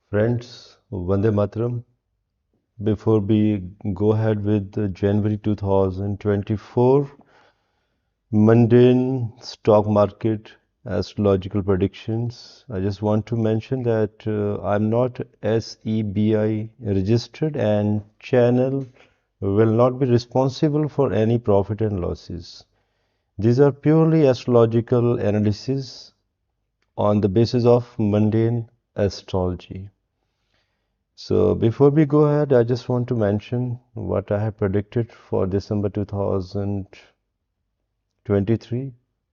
Friends, Vande Mataram. Before we go ahead with the January 2024 mundane stock market astrological predictions, I just want to mention that I'm not SEBI registered and channel will not be responsible for any profit and losses. These are purely astrological analysis on the basis of mundane astrology. So before we go ahead, I just want to mention what I have predicted for December 2023.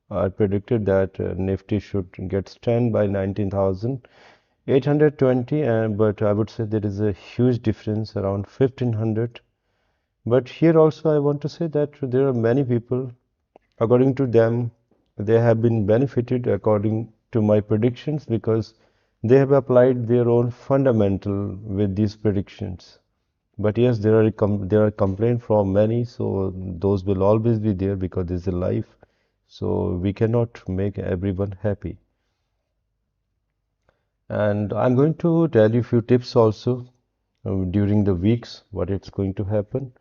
I predicted that Nifty should get stand by 19,820, and but I would say there is a huge difference around 1,500. But here also I want to say that there are many people, according to them, they have been benefited according to my predictions because they have applied their own fundamental with these predictions. But yes, there are complaints from many, so those will always be there because this is a life. So we cannot make everyone happy. And I'm going to tell you a few tips also during the weeks what it's going to happen.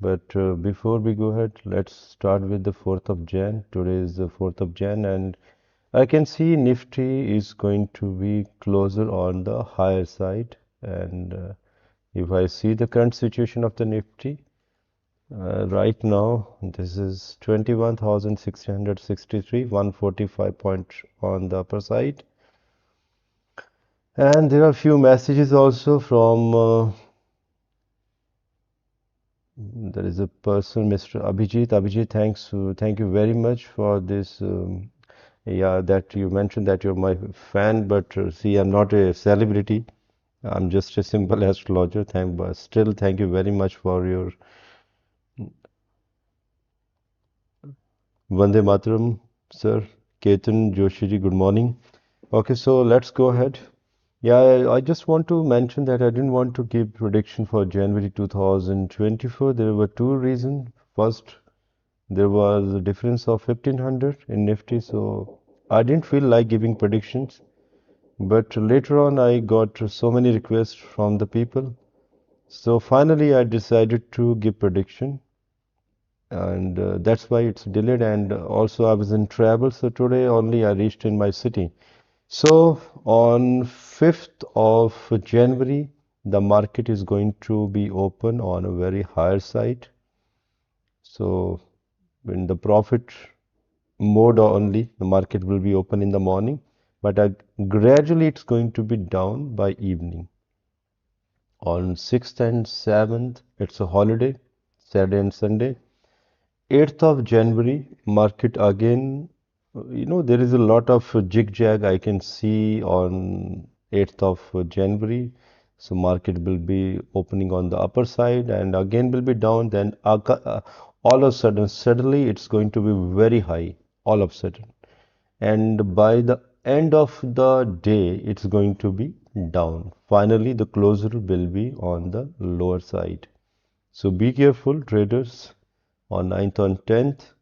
But before we go ahead, let's start with the 4th of Jan. Today is the 4th of Jan, and I can see Nifty is going to be closer on the higher side. And if I see the current situation of the Nifty, right now, this is 21,663, 145 point on the upper side. And there are few messages also from there is a person, Mr. Abhijit. Abhijit, thank you very much for this. Yeah, that you mentioned that you're my fan, but see, I'm not a celebrity. I'm just a simple astrologer. But still, thank you very much for your Vande Mataram, sir. Ketan Joshi, good morning. Okay, so let's go ahead. Yeah, I just want to mention that I didn't want to give prediction for January 2024. There were two reasons. First, there was a difference of 1,500 in Nifty, so I didn't feel like giving predictions. But later on, I got so many requests from the people. So finally, I decided to give prediction, and that's why it's delayed. And also, I was in travel, so today only I reached in my city. So on 5th of January, the market is going to be open on a very higher side. So in the profit mode only, the market will be open in the morning, but gradually it's going to be down by evening. On 6th and 7th, it's a holiday, Saturday and Sunday. 8th of January, market again, there is a lot of jig-jag I can see on 8th of January. So market will be opening on the upper side and again will be down. Then all of a sudden, suddenly it's going to be very high, all of a sudden. And by the end of the day, it's going to be down. Finally, the closure will be on the lower side. So be careful, traders. On 9th and 10th,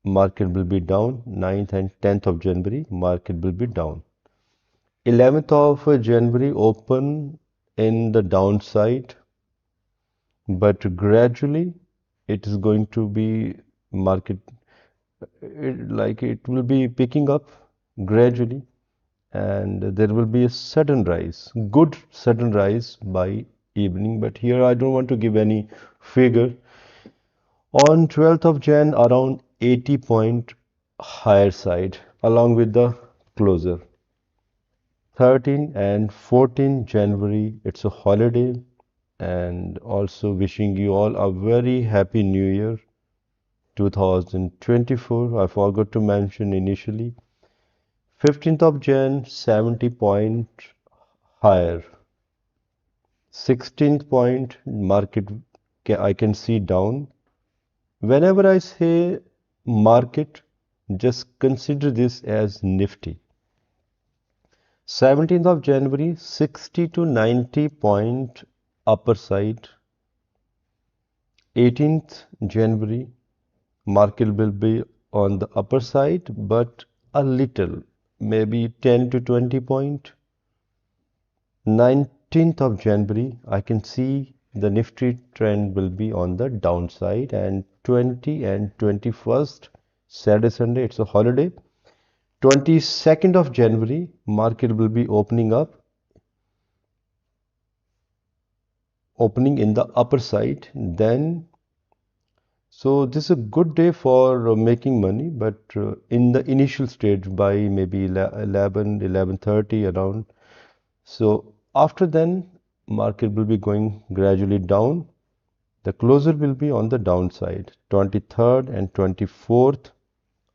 market will be down. 9th and 10th of January, market will be down. 11th of January, open in the downside, but gradually it is going to be market, it will be picking up gradually, and there will be a sudden rise, good sudden rise by evening. But here I don't want to give any figure. On 12th of Jan, around 80 point higher side along with the closer. 13 and 14 January, it's a holiday, and also wishing you all a very happy new year 2024. I forgot to mention initially. 15th of Jan, 70 point higher. 16th point market I can see down. Whenever I say market, just consider this as Nifty. 17th of January, 60 to 90 point upper side. 18th January, market will be on the upper side, but a little, maybe 10 to 20 point. 19th of January, I can see the Nifty trend will be on the downside, and 20 and 21st, Saturday, Sunday, it's a holiday. 22nd of January, market will be opening in the upper side. Then, so this is a good day for making money, but in the initial stage by maybe 11, 11:30 around. So after then, market will be going gradually down. The closer will be on the downside. 23rd and 24th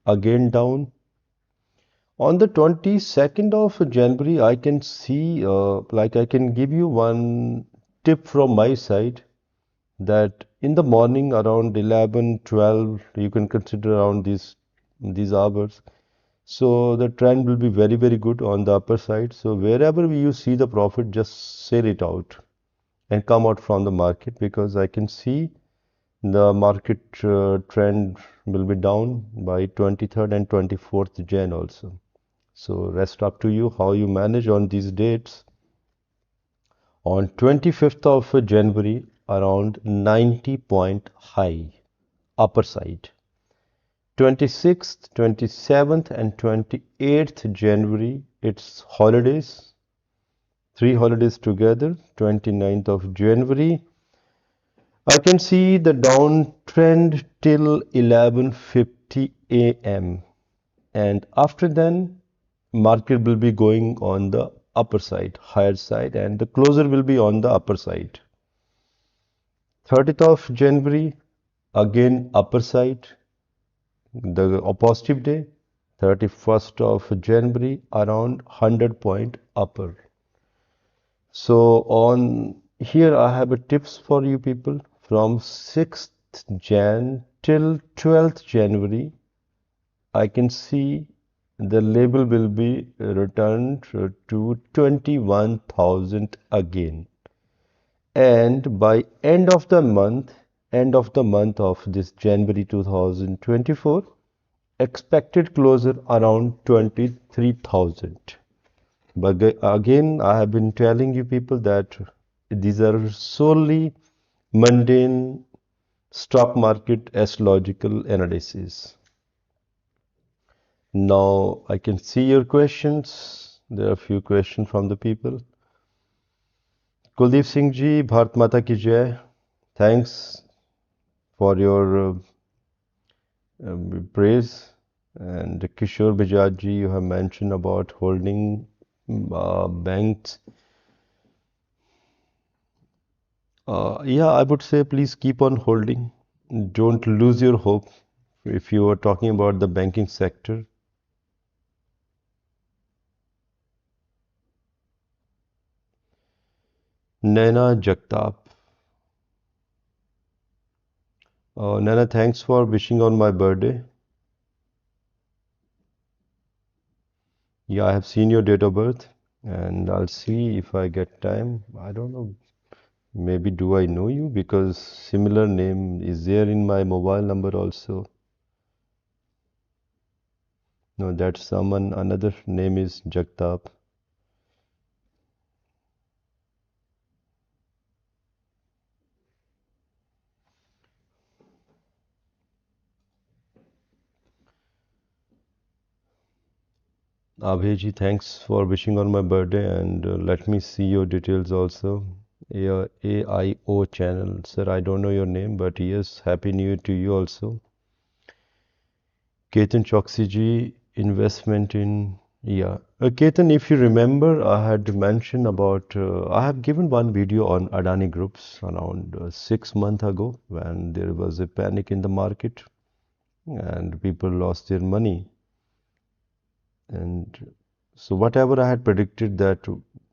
again down. On the 22nd of January, I can see, like I can give you one tip from my side that in the morning around 11, 12, you can consider around these hours. So the trend will be very, very good on the upper side. So wherever you see the profit, just sell it out and come out from the market, because I can see the market trend will be down by 23rd and 24th Jan also. So rest up to you how you manage on these dates. On 25th of January, around 90 point high, upper side. 26th, 27th and 28th January, it's holidays, 3 holidays together. 29th of January, I can see the downtrend till 11:50 a.m. and after then market will be going on the upper side, higher side, and the closer will be on the upper side. 30th of January, again upper side, the positive day. 31st of January, around 100 point upper. So on here I have a tips for you people. From 6th Jan till 12th January, I can see the label will be returned to 21,000 again. And by end of the month of this January 2024, expected closer around 23,000. But again, I have been telling you people that these are solely mundane stock market astrological analysis. Now I can see your questions. There are a few questions from the people. Kuldeep Singh ji, Bharat Mata ki Jai. Thanks for your praise. And Kishore Bijaj ji, you have mentioned about holding banks. Yeah, I would say please keep on holding. Don't lose your hope if you are talking about the banking sector. Naina Jagtap. Naina, thanks for wishing on my birthday. Yeah, I have seen your date of birth and I'll see if I get time. I don't know. Maybe do I know you? Because similar name is there in my mobile number also. No, that's someone, another name is Jagtap. Abhiji, thanks for wishing on my birthday and let me see your details also. AIO channel. Sir, I don't know your name, but yes, Happy New Year to you also. Ketan Choksi ji, investment in, yeah. Ketan, if you remember, I had mentioned about, I have given one video on Adani Groups around 6 months ago when there was a panic in the market and people lost their money. And so whatever I had predicted that,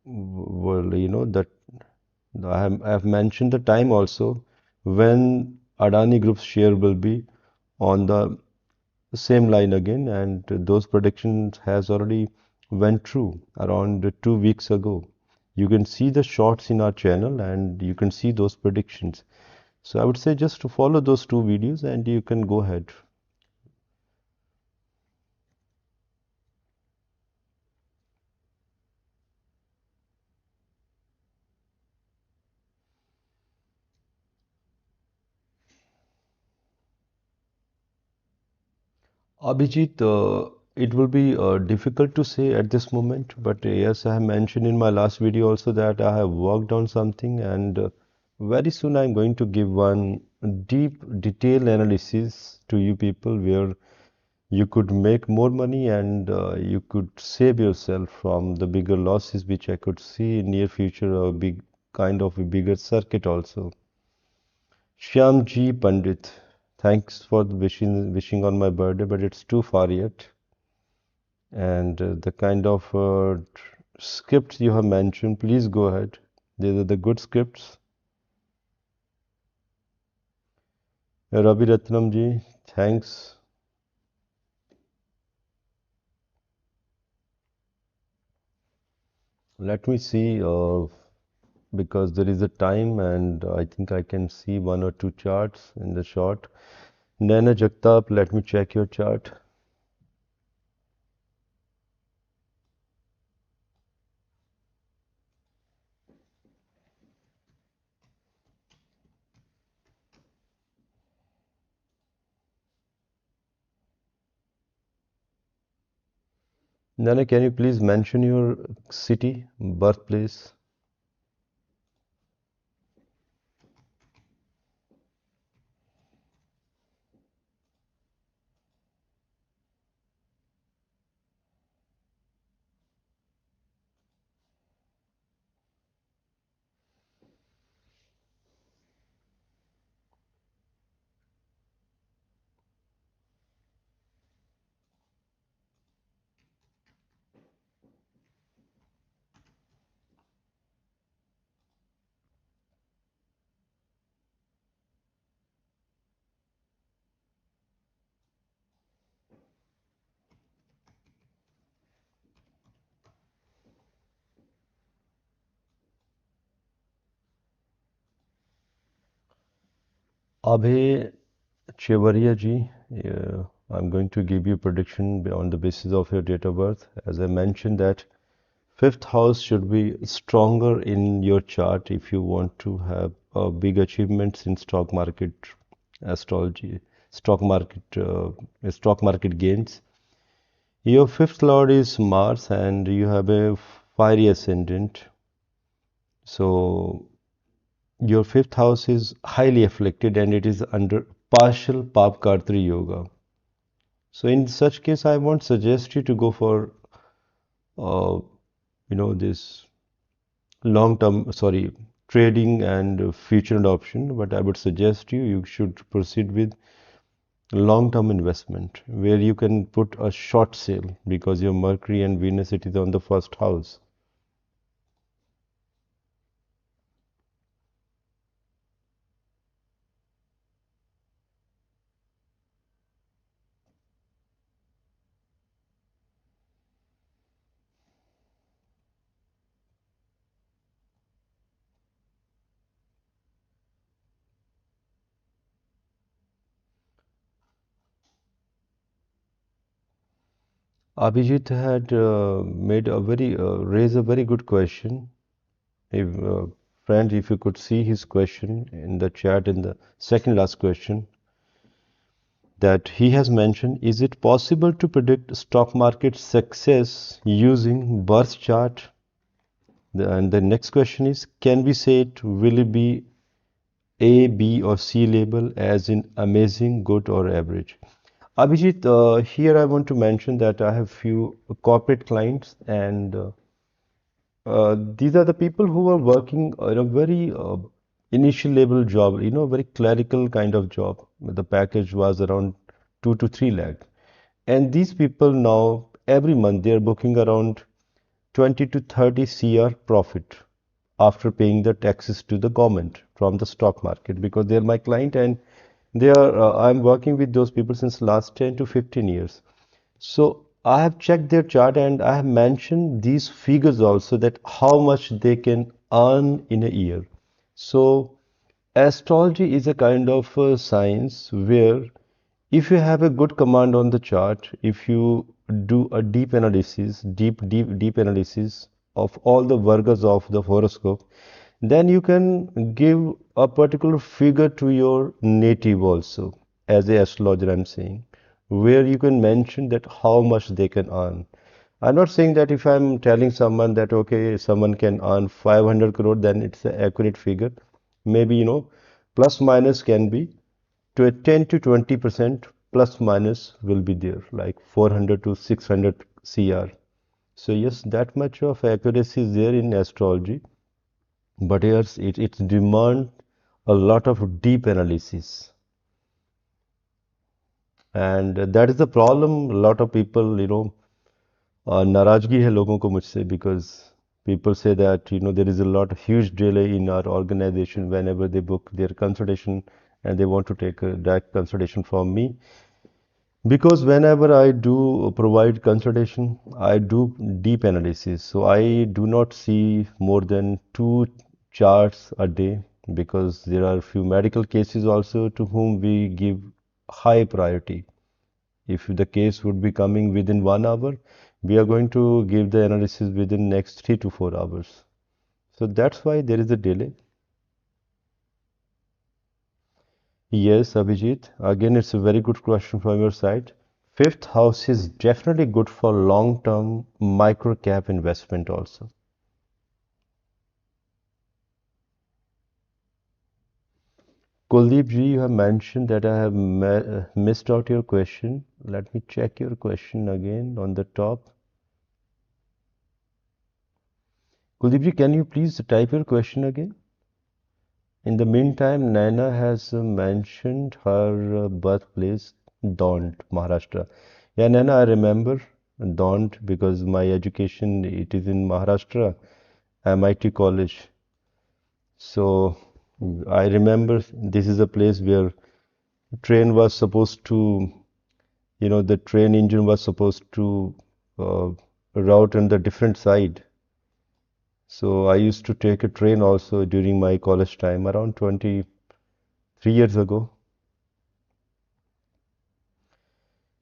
well, that I have mentioned the time also when Adani Group's share will be on the same line again, and those predictions has already went true around 2 weeks ago. You can see the shorts in our channel and you can see those predictions. So I would say just to follow those two videos and you can go ahead. Abhijit, it will be difficult to say at this moment, but yes, I have mentioned in my last video also that I have worked on something, and very soon I'm going to give one deep, detailed analysis to you people where you could make more money and you could save yourself from the bigger losses which I could see in near future, a big kind of a bigger circuit also. Shyamji Pandit, thanks for the wishing on my birthday, but it's too far yet. And the kind of scripts you have mentioned, please go ahead. These are the good scripts. Ravi Ratnam ji, thanks. Let me see, because there is a time and I think I can see one or two charts in the short. Naina Jagtap, let me check your chart. Naina, can you please mention your city, birthplace? Abhay Chevaria ji, I'm going to give you prediction on the basis of your date of birth. As I mentioned that fifth house should be stronger in your chart if you want to have big achievements in stock market astrology, stock market gains. Your fifth lord is Mars, and you have a fiery ascendant. So your fifth house is highly afflicted, and it is under partial Papkartri yoga. So in such case, I won't suggest you to go for uh, this long-term, sorry, trading and future option, but I would suggest you should proceed with long-term investment where you can put a short sale because your Mercury and Venus it is on the first house. Abhijit had made a very raised a very good question. If friend, if you could see his question in the chat in the second last question, that he has mentioned, is it possible to predict stock market success using birth chart? And the next question is, can we say it will it be A, B, or C label as in amazing, good, or average? Abhijit, here I want to mention that I have few corporate clients, and these are the people who are working in a very initial level job, very clerical kind of job. The package was around 2 to 3 lakh. And these people now, every month, they are booking around 20 to 30 CR profit after paying the taxes to the government from the stock market because they are my client and I'm working with those people since last 10 to 15 years. So I have checked their chart and I have mentioned these figures also that how much they can earn in a year. So astrology is a kind of science where if you have a good command on the chart, if you do a deep analysis, deep analysis of all the vargas of the horoscope, then you can give a particular figure to your native also as a astrologer I'm saying. where you can mention that how much they can earn. I'm not saying that if I'm telling someone that okay, someone can earn 500 crore, then it's an accurate figure. Maybe, plus minus can be to a 10 to 20% plus minus will be there, like 400 to 600 CR. So yes, that much of accuracy is there in astrology, but yes, it demand a lot of deep analysis. And that is the problem. A lot of people, नाराजगी है लोगों को मुझसे because people say that there is a lot of huge delay in our organization whenever they book their consultation and they want to take a direct consultation from me. Because whenever I do provide consultation, I do deep analysis. So I do not see more than two charts a day because there are few medical cases also to whom we give high priority. If the case would be coming within 1 hour, we are going to give the analysis within next 3 to 4 hours. So that's why there is a delay. Yes, Abhijit. Again, it's a very good question from your side. Fifth house is definitely good for long-term micro cap investment also. Kuldeep ji, you have mentioned that I have missed out your question. Let me check your question again on the top. Kuldeep ji, can you please type your question again? In the meantime, Naina has mentioned her birthplace, Daunt, Maharashtra. Yeah, Naina, I remember Daunt because my education it is in Maharashtra, MIT College. So I remember this is a place where train was supposed to, the train engine was supposed to uh, route on the different side. So I used to take a train also during my college time around 23 years ago.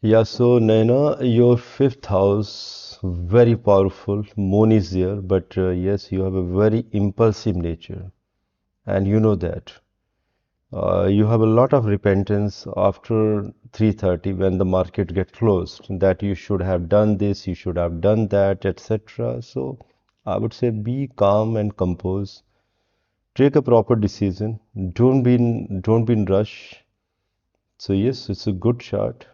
Yeah, so Naina, your fifth house, very powerful. Moon is there, but yes, you have a very impulsive nature, and you know that. You have a lot of repentance after 3:30 when the market get closed, that you should have done this, you should have done that, etc. So I would say be calm and compose. Take a proper decision. Don't be in rush. So yes, it's a good chart.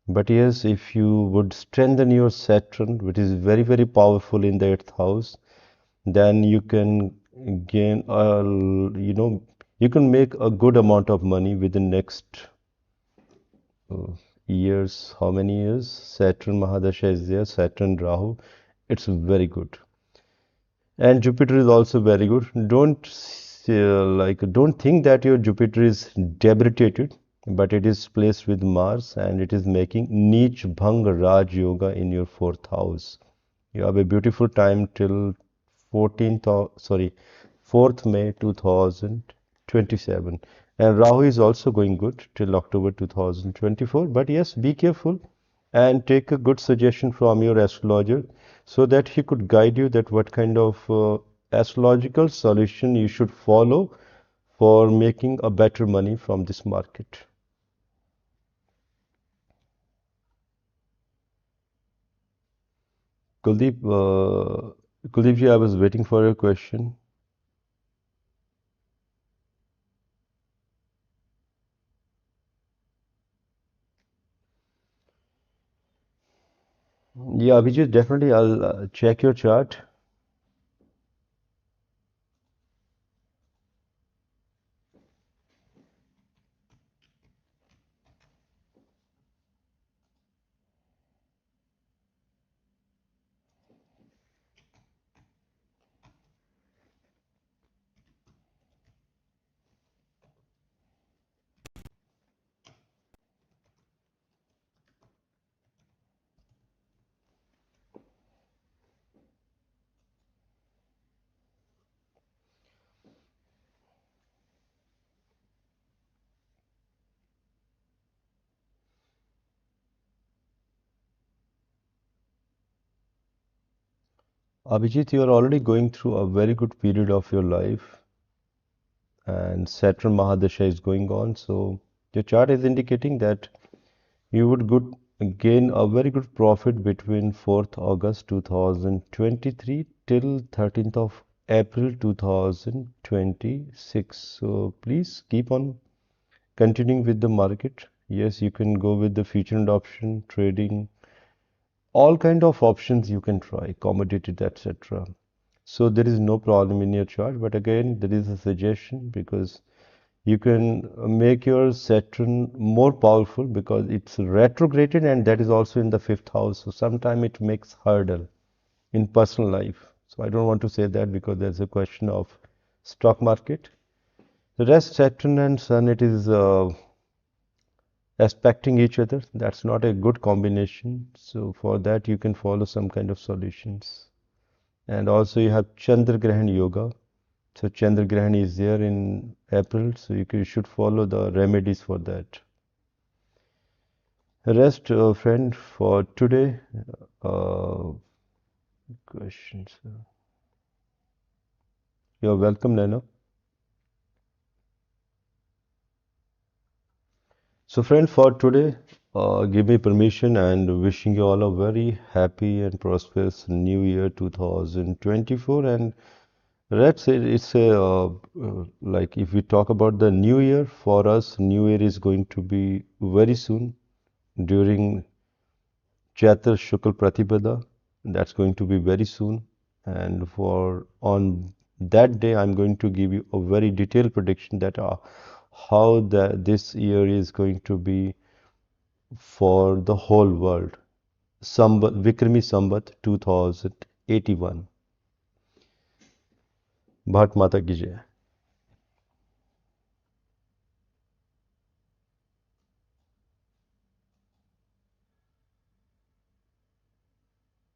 But yes, if you would strengthen your Saturn, which is very, very powerful in the eighth house, then you can gain, you can make a good amount of money within next uh, years. How many years? Saturn Mahadasha is there, Saturn Rahu. It's very good. And Jupiter is also very good. Don't think that your Jupiter is debilitated, but it is placed with Mars and it is making Neech Bhang Raj Yoga in your fourth house. You have a beautiful time till 14th, sorry, 4th May 2027. And Rahu is also going good till October 2024. But yes, be careful and take a good suggestion from your astrologer so that he could guide you that what kind of astrological solution you should follow for making a better money from this market. Kuldeep, Kuldeep ji, I was waiting for your question. Yeah, Abhijit, definitely I'll check your chart. Abhijit, you are already going through a very good period of your life, and Saturn Mahadasha is going on. So your chart is indicating that You would gain a very good profit between 4th August 2023 till 13th of April 2026. So please keep on continuing with the market. Yes, you can go with the future and option trading, all kind of options you can try, commodities, etc. So there is no problem in your chart, but again, there is a suggestion because you can make your Saturn more powerful because it's retrograded and that is also in the fifth house. So sometimes it makes hurdle in personal life. So I don't want to say that because there's a question of stock market. The rest, Saturn and Sun, it is aspecting each other. That's not a good combination. So for that, you can follow some kind of solutions. And also you have Chandra Grahan Yoga. So Chandra Grahan is there in April, so you should follow the remedies for that. Rest, friend, for today. Uh, Questions. You're welcome, Lena. So, friend, for today, give me permission and wishing you all a very happy and prosperous New Year 2024. And let's say it's a like if we talk about the New Year, for us, New Year is going to be very soon during Chaitra Shukla Pratipada. That's going to be very soon. And for on that day, I'm going to give you a very detailed prediction that how this year is going to be for the whole world. Vikrami Sambat 2081. Bharat Mata ki Jai.